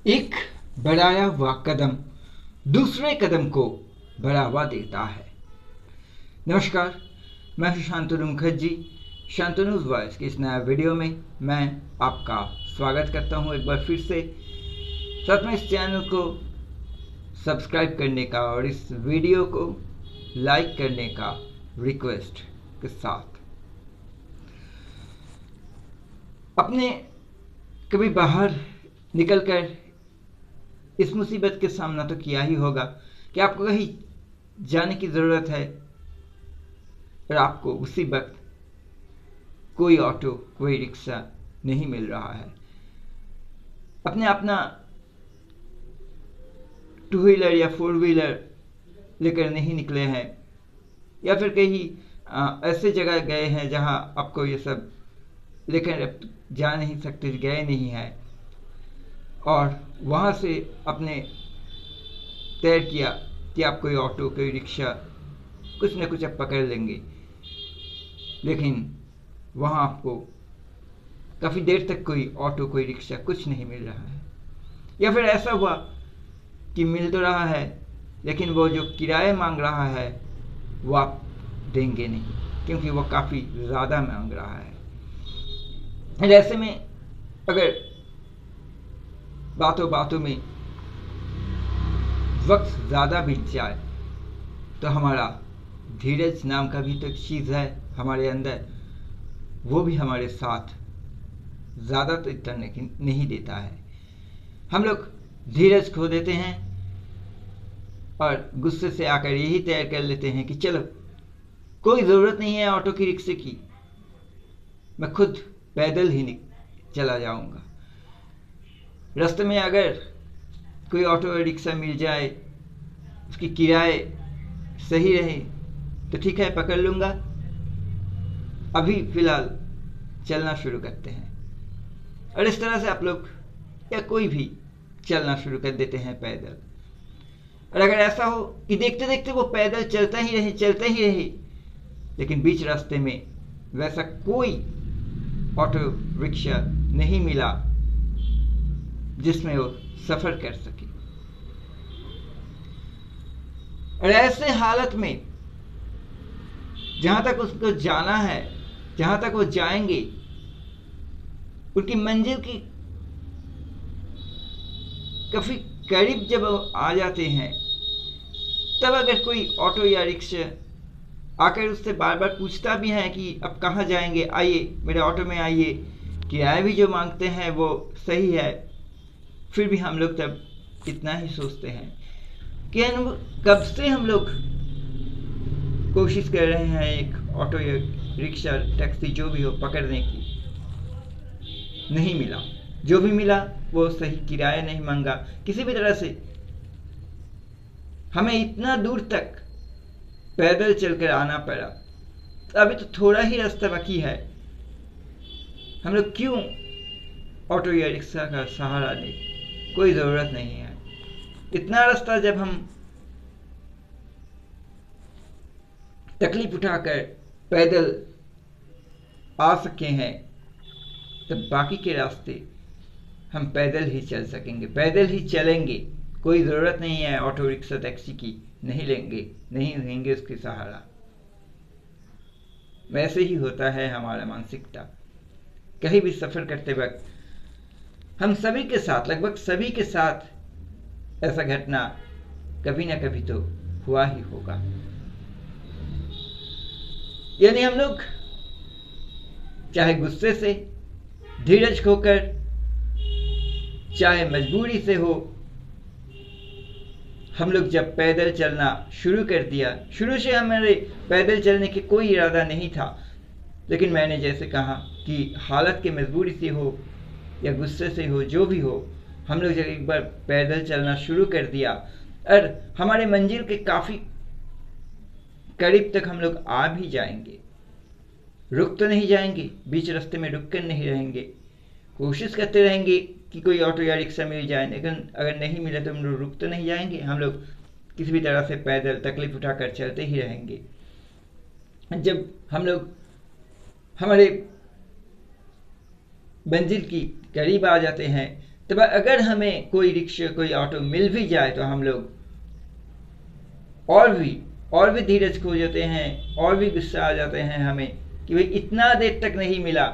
एक बढ़ाया हुआ कदम दूसरे कदम को बढ़ावा देता है। नमस्कार, मैं हूं शांतनु मुखर्जी। शांतनुज वॉइस के इस नया वीडियो में मैं आपका स्वागत करता हूं एक बार फिर से। साथ में इस चैनल को सब्सक्राइब करने का और इस वीडियो को लाइक करने का रिक्वेस्ट के साथ। अपने कभी बाहर निकलकर इस मुसीबत के सामना तो किया ही होगा कि आपको कहीं जाने की ज़रूरत है और आपको उसी वक्त कोई ऑटो, कोई रिक्शा नहीं मिल रहा है। अपने अपना टू व्हीलर या फोर व्हीलर लेकर नहीं निकले हैं या फिर कहीं ऐसे जगह गए हैं जहां आपको ये सब लेकर जा नहीं सकते, गए नहीं हैं और वहाँ से आपने तय किया कि आप कोई ऑटो, कोई रिक्शा, कुछ न कुछ आप पकड़ लेंगे, लेकिन वहाँ आपको काफ़ी देर तक कोई ऑटो, कोई रिक्शा कुछ नहीं मिल रहा है। या फिर ऐसा हुआ कि मिल तो रहा है लेकिन वो जो किराया मांग रहा है वो आप देंगे नहीं, क्योंकि वो काफ़ी ज़्यादा मांग रहा है। ऐसे में अगर बातों बातों में वक्त ज़्यादा बीत जाए तो हमारा धीरज नाम का भी तो एक चीज़ है हमारे अंदर, वो भी हमारे साथ ज़्यादा तो इतना नहीं देता है। हम लोग धीरज खो देते हैं और गुस्से से आकर यही तय कर लेते हैं कि चलो कोई ज़रूरत नहीं है ऑटो की, रिक्शे की, मैं खुद पैदल ही चला जाऊंगा। रास्ते में अगर कोई ऑटो या रिक्शा मिल जाए, उसकी किराए सही रहे तो ठीक है, पकड़ लूँगा, अभी फ़िलहाल चलना शुरू करते हैं। और इस तरह से आप लोग या कोई भी चलना शुरू कर देते हैं पैदल। और अगर ऐसा हो कि देखते देखते वो पैदल चलता ही रहे, लेकिन बीच रास्ते में वैसा कोई ऑटो रिक्शा नहीं मिला जिसमें वो सफ़र कर सके, और ऐसे हालत में जहाँ तक उसको जाना है, जहाँ तक वो जाएंगे, उनकी मंजिल की काफ़ी करीब जब आ जाते हैं, तब अगर कोई ऑटो या रिक्शा आकर उससे बार बार पूछता भी है कि अब कहाँ जाएंगे, आइए मेरे ऑटो में आइए, किराया भी जो मांगते हैं वो सही है, फिर भी हम लोग तब इतना ही सोचते हैं कि कब से हम लोग कोशिश कर रहे हैं एक ऑटो या रिक्शा, टैक्सी जो भी हो पकड़ने की, नहीं मिला। जो भी मिला वो सही किराया नहीं मांगा, किसी भी तरह से हमें इतना दूर तक पैदल चलकर आना पड़ा। अभी तो थोड़ा ही रास्ता बाकी है, हम लोग क्यों ऑटो या रिक्शा का सहारा लें? कोई ज़रूरत नहीं है। इतना रास्ता जब हम तकलीफ उठाकर पैदल आ सके हैं, तब बाकी के रास्ते हम पैदल ही चल सकेंगे, पैदल ही चलेंगे। कोई ज़रूरत नहीं है ऑटो, रिक्शा, टैक्सी की, नहीं लेंगे उसकी सहारा। वैसे ही होता है हमारा मानसिकता। कहीं भी सफ़र करते वक्त हम सभी के साथ, लगभग सभी के साथ ऐसा घटना कभी ना कभी तो हुआ ही होगा। यानी हम लोग चाहे गुस्से से, धीरज खोकर, चाहे मजबूरी से हो, हम लोग जब पैदल चलना शुरू कर दिया, शुरू से हमारे पैदल चलने की कोई इरादा नहीं था, लेकिन मैंने जैसे कहा कि हालत की मजबूरी से हो या गुस्से से हो, जो भी हो, हम लोग जब एक बार पैदल चलना शुरू कर दिया और हमारे मंजिल के काफ़ी करीब तक हम लोग आ भी जाएंगे, रुक तो नहीं जाएंगे, बीच रास्ते में रुक कर नहीं रहेंगे, कोशिश करते रहेंगे कि कोई ऑटो या रिक्शा मिल जाए, लेकिन अगर नहीं मिले तो हम लोग रुक तो नहीं जाएंगे, हम लोग किसी भी तरह से पैदल तकलीफ उठाकर चलते ही रहेंगे। जब हम लोग हमारे मंजिल की करीब आ जाते हैं तो अगर हमें कोई रिक्शा कोई ऑटो मिल भी जाए तो हम लोग और भी धीरज खो जाते हैं, और भी गुस्सा आ जाते हैं हमें कि भाई इतना देर तक नहीं मिला,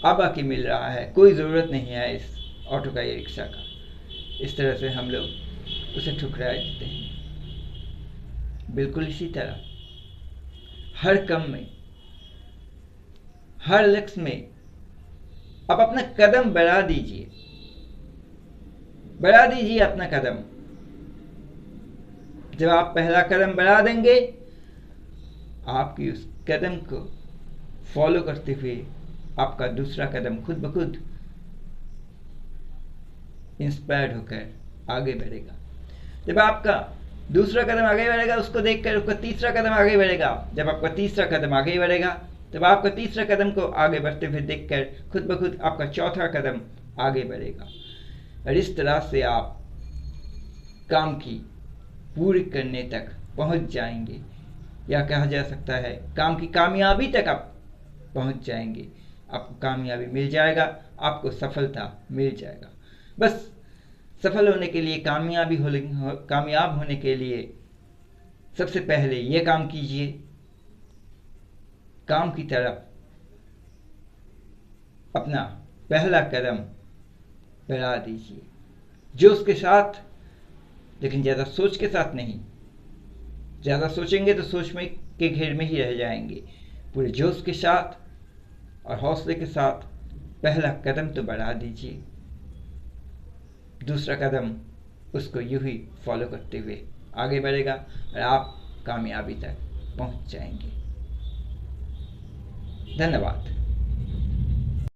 अब आके मिल रहा है, कोई ज़रूरत नहीं है इस ऑटो का या रिक्शा का। इस तरह से हम लोग उसे ठुकरा देते हैं। बिल्कुल इसी तरह हर काम में, हर लक्ष्य में आप अपना कदम बढ़ा दीजिए, अपना कदम। जब आप पहला कदम बढ़ा देंगे, आपकी उस कदम को फॉलो करते हुए आपका दूसरा कदम खुद ब खुद इंस्पायर्ड होकर आगे बढ़ेगा। जब आपका दूसरा कदम आगे बढ़ेगा, उसको देखकर आपका तीसरा कदम आगे बढ़ेगा। जब आपका तीसरा कदम आगे बढ़ेगा, तब आपका तीसरा कदम को आगे बढ़ते हुए देखकर खुद ब खुद आपका चौथा कदम आगे बढ़ेगा। और इस तरह से आप काम की पूरी करने तक पहुंच जाएंगे, या कहा जा सकता है काम की कामयाबी तक आप पहुंच जाएंगे। आपको कामयाबी मिल जाएगा, आपको सफलता मिल जाएगा। बस सफल होने के लिए, कामयाब होने के लिए सबसे पहले ये काम कीजिए, काम की तरफ अपना पहला कदम बढ़ा दीजिए, जोश के साथ, लेकिन ज़्यादा सोच के साथ नहीं। ज़्यादा सोचेंगे तो सोच में के घेर में ही रह जाएंगे। पूरे जोश के साथ और हौसले के साथ पहला कदम तो बढ़ा दीजिए, दूसरा कदम उसको यूं ही फॉलो करते हुए आगे बढ़ेगा और आप कामयाबी तक पहुंच जाएंगे। धन्यवाद।